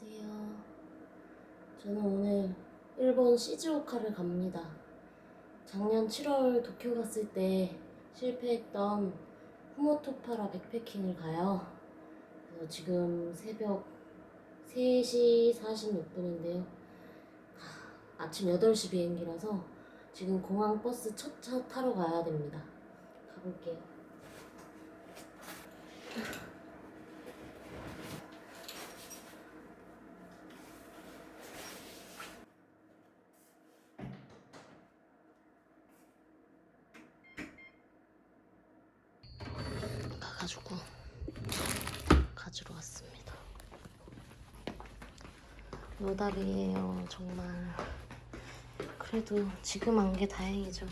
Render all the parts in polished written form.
안녕하세요. 저는 오늘 일본 시즈오카를 갑니다. 작년 7월 도쿄 갔을 때 실패했던 후모토파라 백패킹을 가요. 그래서 지금 새벽 3시 46분인데요. 아침 8시 비행기라서 지금 공항 버스 첫 차 타러 가야 됩니다. 가볼게요. 가가지고 가지러 왔습니다. 노답이에요, 정말. 그래도 지금 안 게 다행이죠.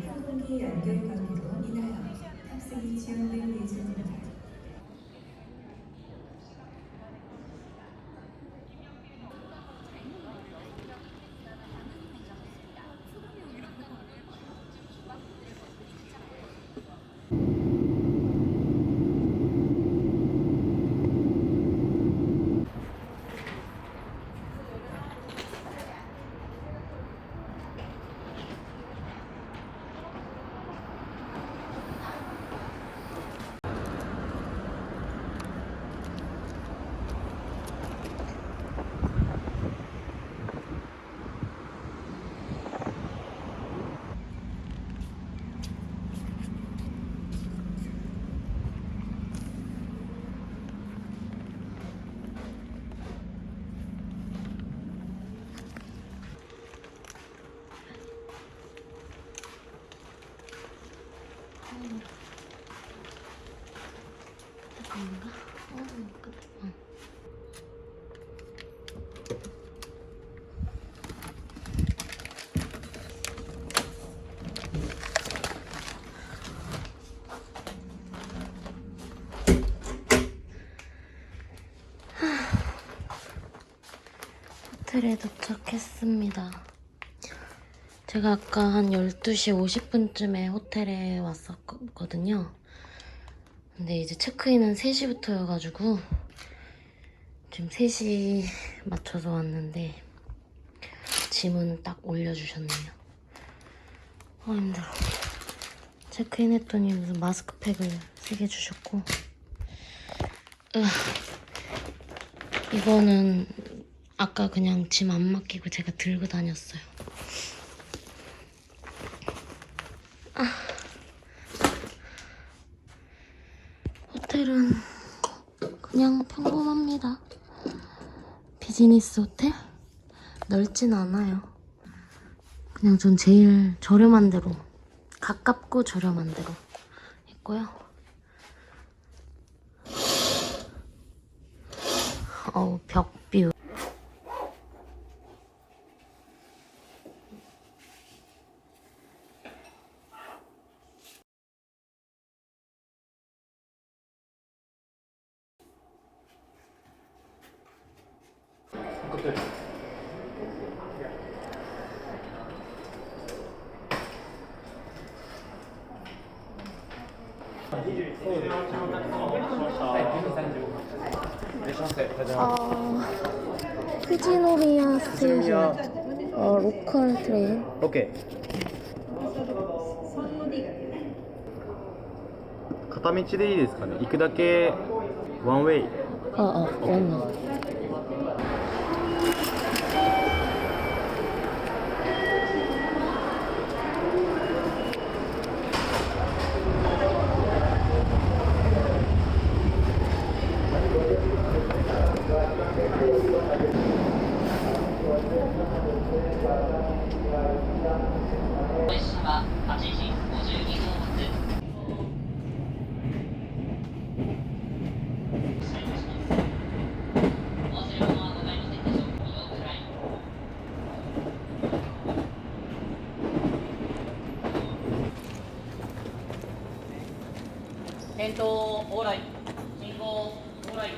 항공기 연결 관계로 인하여 탑승이 지연될 예정입니다. 잠깐만가? 끝. 호텔에 도착했습니다. 제가 아까 한 12시 50분쯤에 호텔에 왔었거든요. 근데 이제 체크인은 3시부터여가지고 지금 3시 맞춰서 왔는데 짐은 딱 올려주셨네요. 힘들어. 체크인 했더니 무슨 마스크팩을 3개 주셨고, 이거는 아까 그냥 짐 안 맡기고 제가 들고 다녔어요. 호텔은 그냥 평범합니다. 비즈니스 호텔? 넓진 않아요. 그냥 전 제일 저렴한 데로, 가깝고 저렴한 데로 했고요. 벽뷰. 끝에 富士宮ステーションローカルトレイン 오케이. 片道でいいですかね。行くだけワンウェイ。ワン返答往来信号往来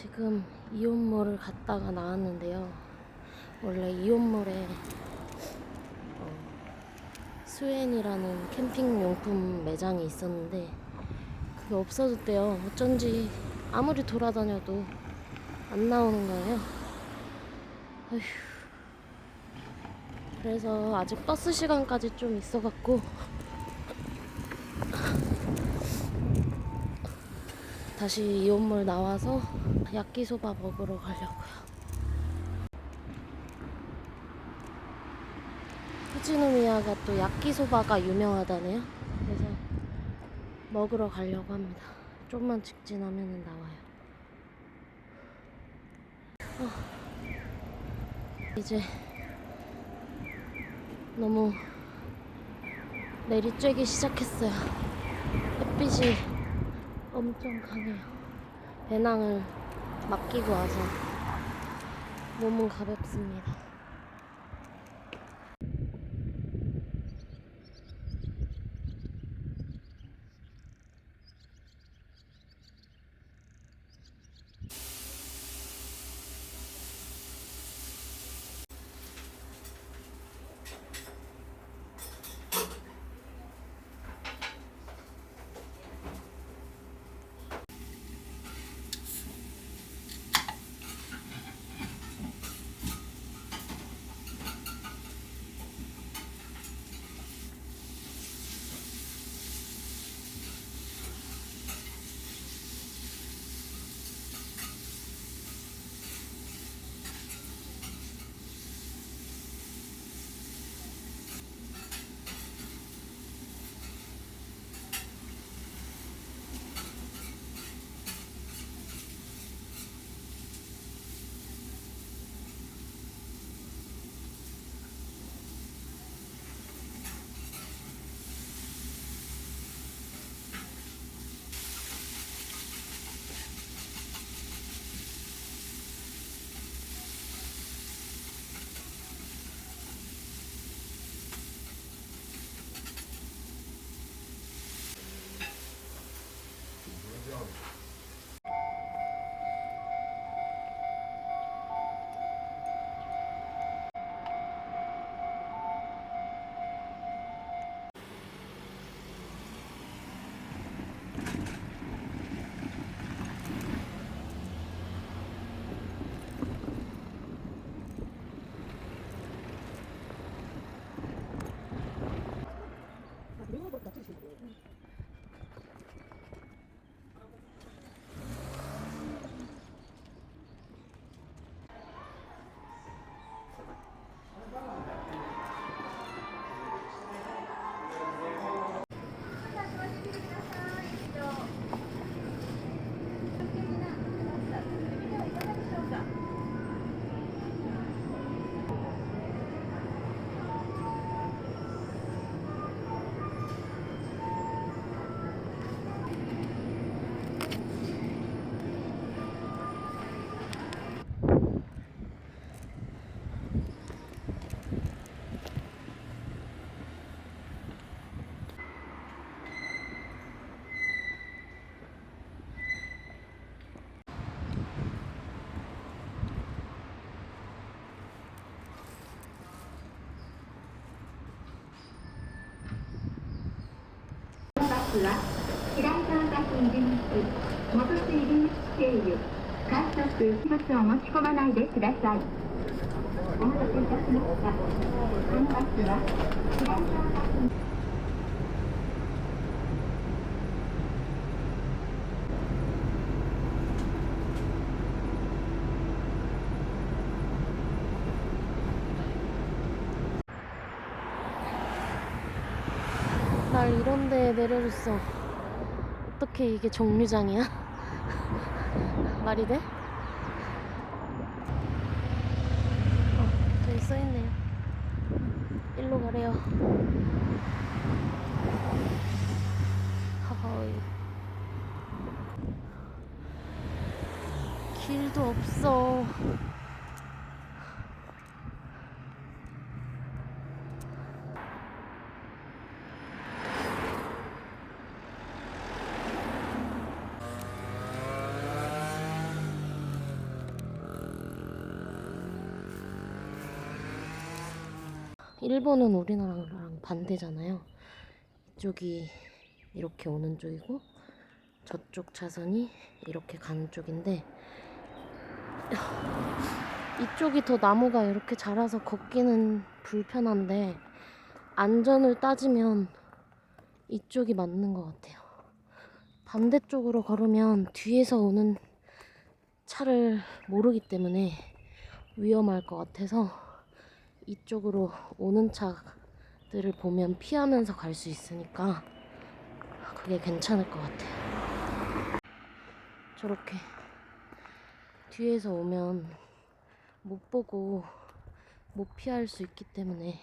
지금 이온몰을 갔다가 나왔는데요. 원래 이온몰에 스웬이라는 캠핑 용품 매장이 있었는데 그게 없어졌대요. 어쩐지 아무리 돌아다녀도 안 나오는 거예요. 어휴. 그래서 아직 버스 시간까지 좀 있어갖고 다시 이온몰 나와서 야끼소바 먹으러 가려고요. 후지노미야가 또 야끼소바가 유명하다네요. 그래서 먹으러 가려고 합니다. 좀만 직진하면 나와요. 이제 너무 내리쬐기 시작했어요. 햇빛이 엄청 강해요. 배낭을 맡기고 와서 몸은 가볍습니다. スは平井川崎入り口、元津入り口経由、快速物を持ち込まないでください。お待たせいたしました。このバスは平井川崎。 날 이런 데에 내려줬어. 어떻게 이게 정류장이야? 말이 돼? 저기 써있네요. 일로 가래요. 허허이. 길도 없어. 일본은 우리나라랑 반대잖아요. 이쪽이 이렇게 오는 쪽이고 저쪽 차선이 이렇게 가는 쪽인데 이쪽이 더 나무가 이렇게 자라서 걷기는 불편한데 안전을 따지면 이쪽이 맞는 것 같아요. 반대쪽으로 걸으면 뒤에서 오는 차를 모르기 때문에 위험할 것 같아서 이쪽으로 오는 차들을 보면 피하면서 갈 수 있으니까 그게 괜찮을 것 같아요. 저렇게 뒤에서 오면 못 보고 못 피할 수 있기 때문에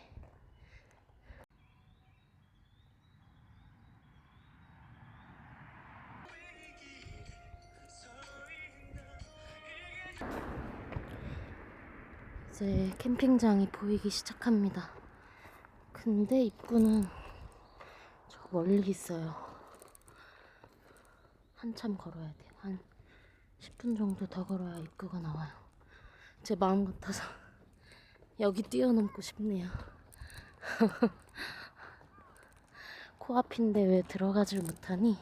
이제 캠핑장이 보이기 시작합니다. 근데 입구는 저 멀리 있어요. 한참 걸어야 돼요. 한 10분 정도 더 걸어야 입구가 나와요. 제 마음 같아서 여기 뛰어넘고 싶네요. 코앞인데 왜 들어가질 못하니?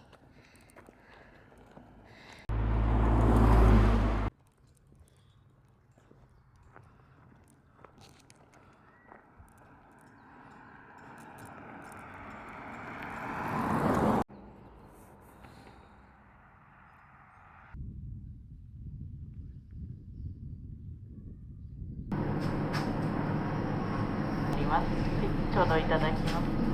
저도いただきます。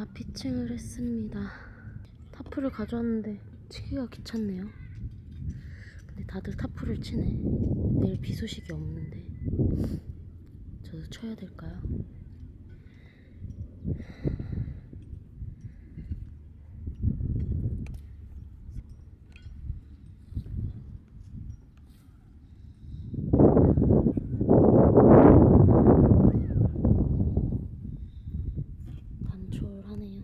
자, 피칭을 했습니다. 타프를 가져왔는데 치기가 귀찮네요. 근데 다들 타프를 치네. 내일 비 소식이 없는데 저도 쳐야 될까요? 단촐하네요.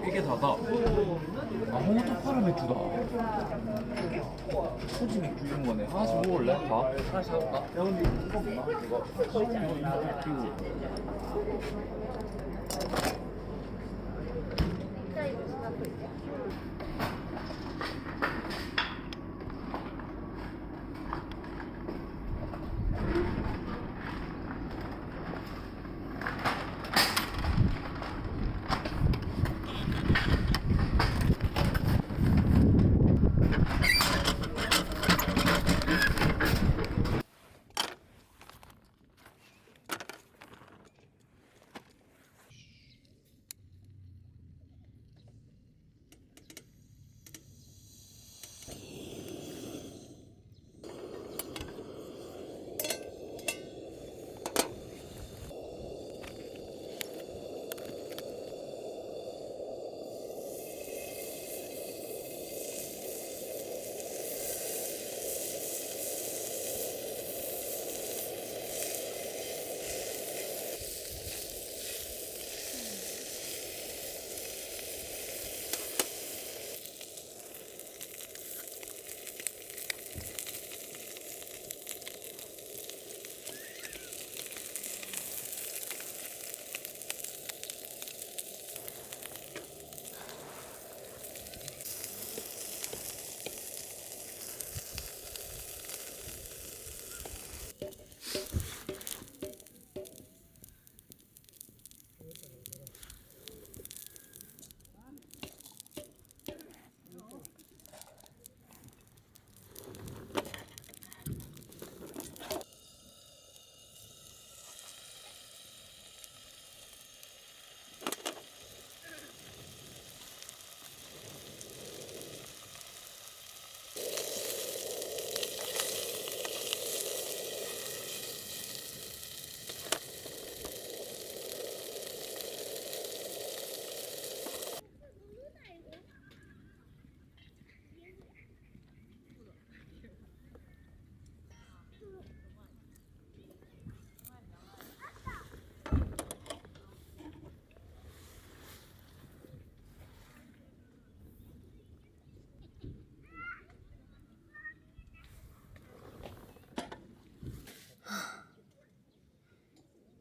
이게 다다. 아, 홍어도 파라 맥주다. 소지 맥주 이런 거네. 하나씩 먹을래? 다? 하나씩 사볼까? 야, 근데 이거 없나? 이거. 그리고.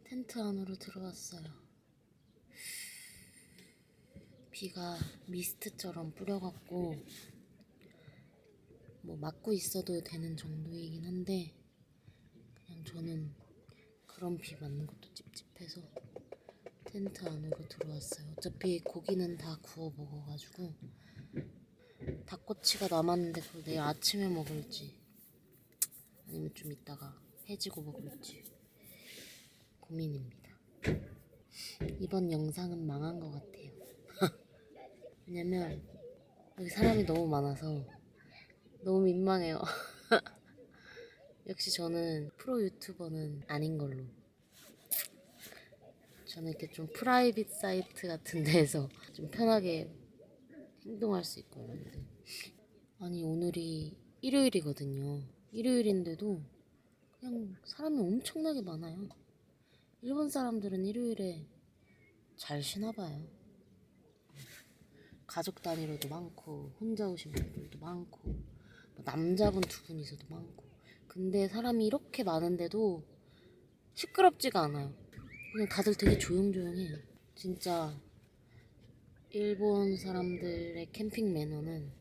텐트 안으로 들어왔어요. 비가 미스트처럼 뿌려갖고 뭐 맞고 있어도 되는 정도이긴 한데 그냥 저는 그런 비 맞는 것도 찝찝해서 텐트 안으로 들어왔어요. 어차피 고기는 다 구워 먹어가지고 닭꼬치가 남았는데 그걸 내일 아침에 먹을지 아니면 좀 이따가 해지고 먹을지 고민입니다. 이번 영상은 망한 것 같아요. 왜냐면 여기 사람이 너무 많아서 너무 민망해요. 역시 저는 프로 유튜버는 아닌 걸로. 저는 이렇게 좀 프라이빗 사이트 같은 데에서 좀 편하게 행동할 수 있고 그런데 아니 오늘이 일요일이거든요. 일요일인데도 그냥 사람이 엄청나게 많아요. 일본 사람들은 일요일에 잘 쉬나 봐요. 가족 단위로도 많고 혼자 오신 분들도 많고 뭐 남자분 두 분이서도 많고. 근데 사람이 이렇게 많은데도 시끄럽지가 않아요. 그냥 다들 되게 조용조용해요. 진짜 일본 사람들의 캠핑 매너는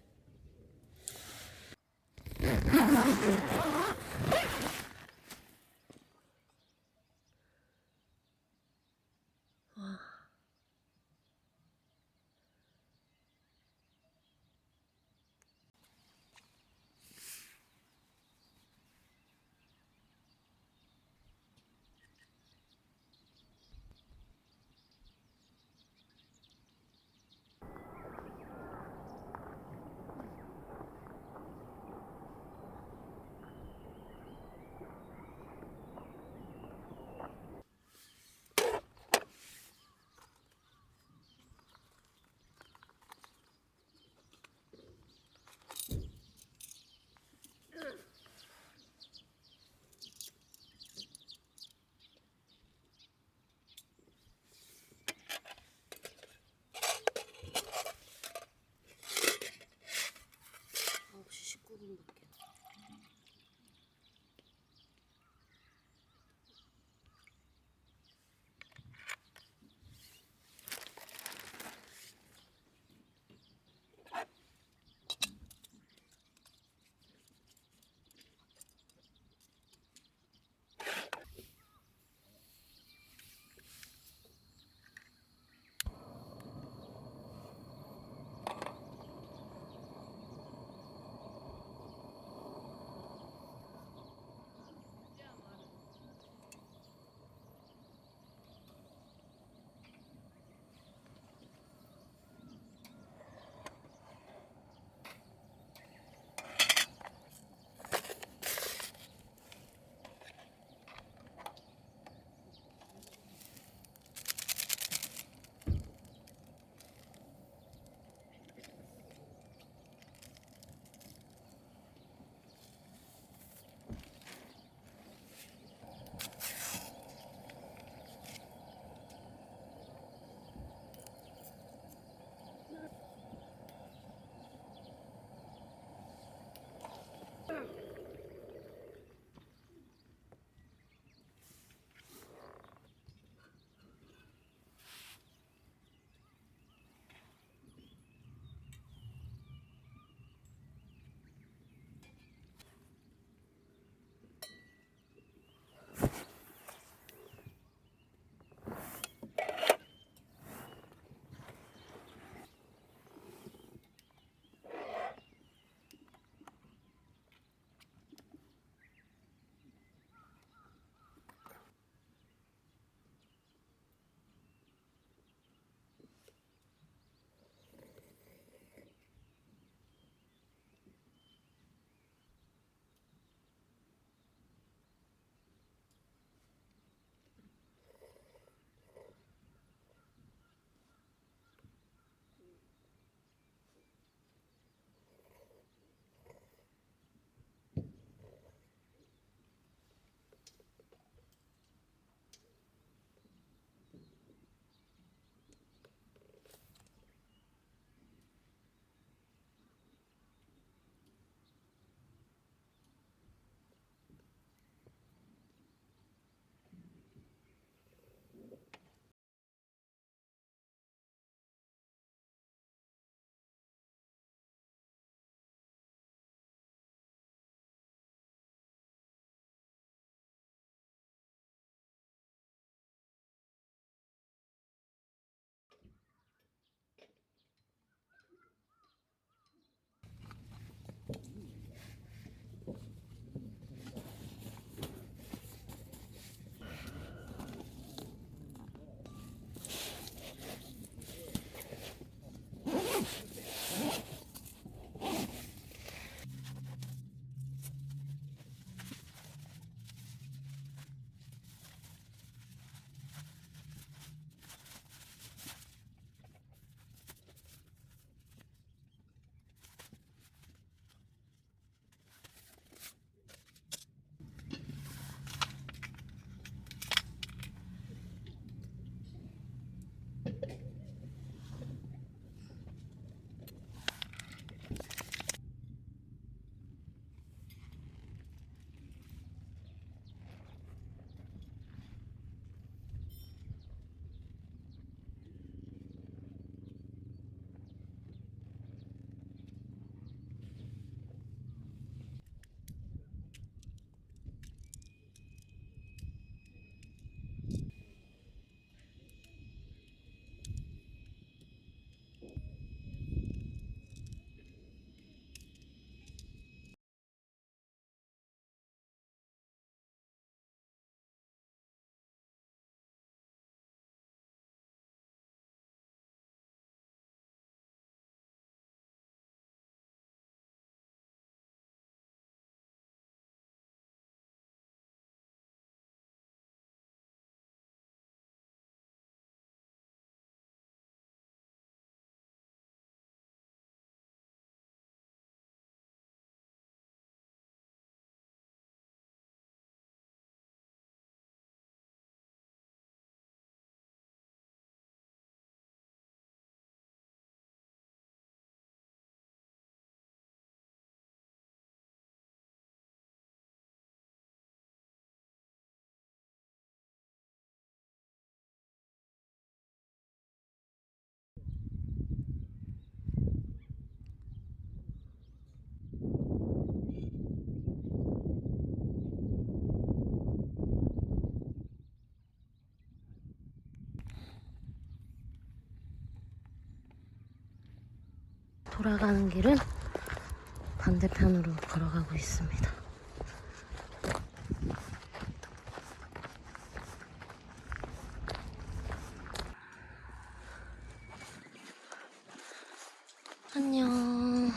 돌아가는 길은 반대편으로 걸어가고 있습니다. 안녕.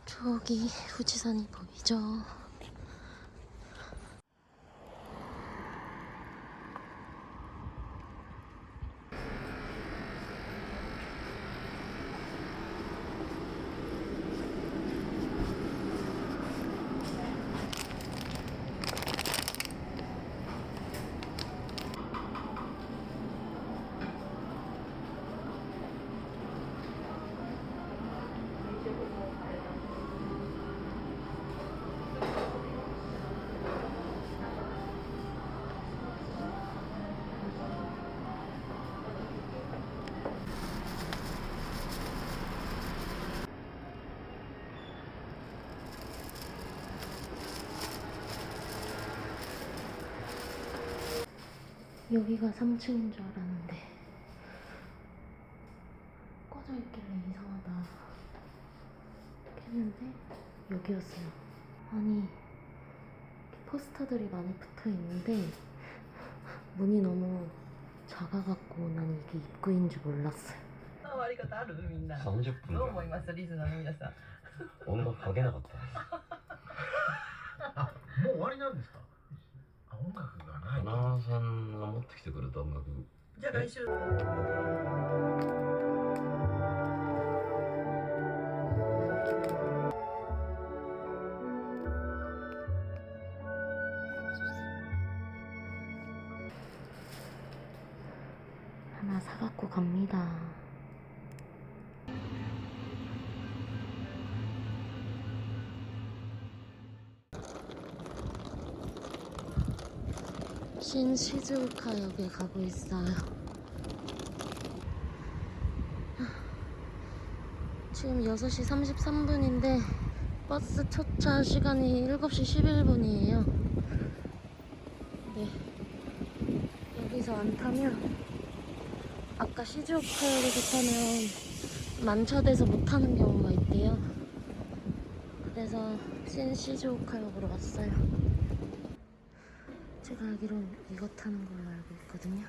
저기 후지산이 보이죠? 여기가 3층인 줄 알았는데 꺼져 있길래 이상하다 했는데 여기였어요. 아니 이렇게 포스터들이 많이 붙어 있는데 문이 너무 작아갖고 난 이게 입구인 줄 몰랐어요. 終わり方あるみんな30分どう思いますリスナーの皆さん音楽かけなかったですもう終わりなんですか？あ、音楽がない。花さんが持ってきてくれた音楽じゃあ来週하나 사갖고 갑니다. 신시즈오카역에 가고 있어요. 지금 6시 33분인데 버스 첫차 시간이 7시 11분이에요. 네. 여기서 안 타면 아까 시즈오카역에서 타면 만차돼서 못 타는 경우가 있대요. 그래서 신시즈오카역으로 왔어요. 제가 알기론 이거 타는 걸로 알고 있거든요.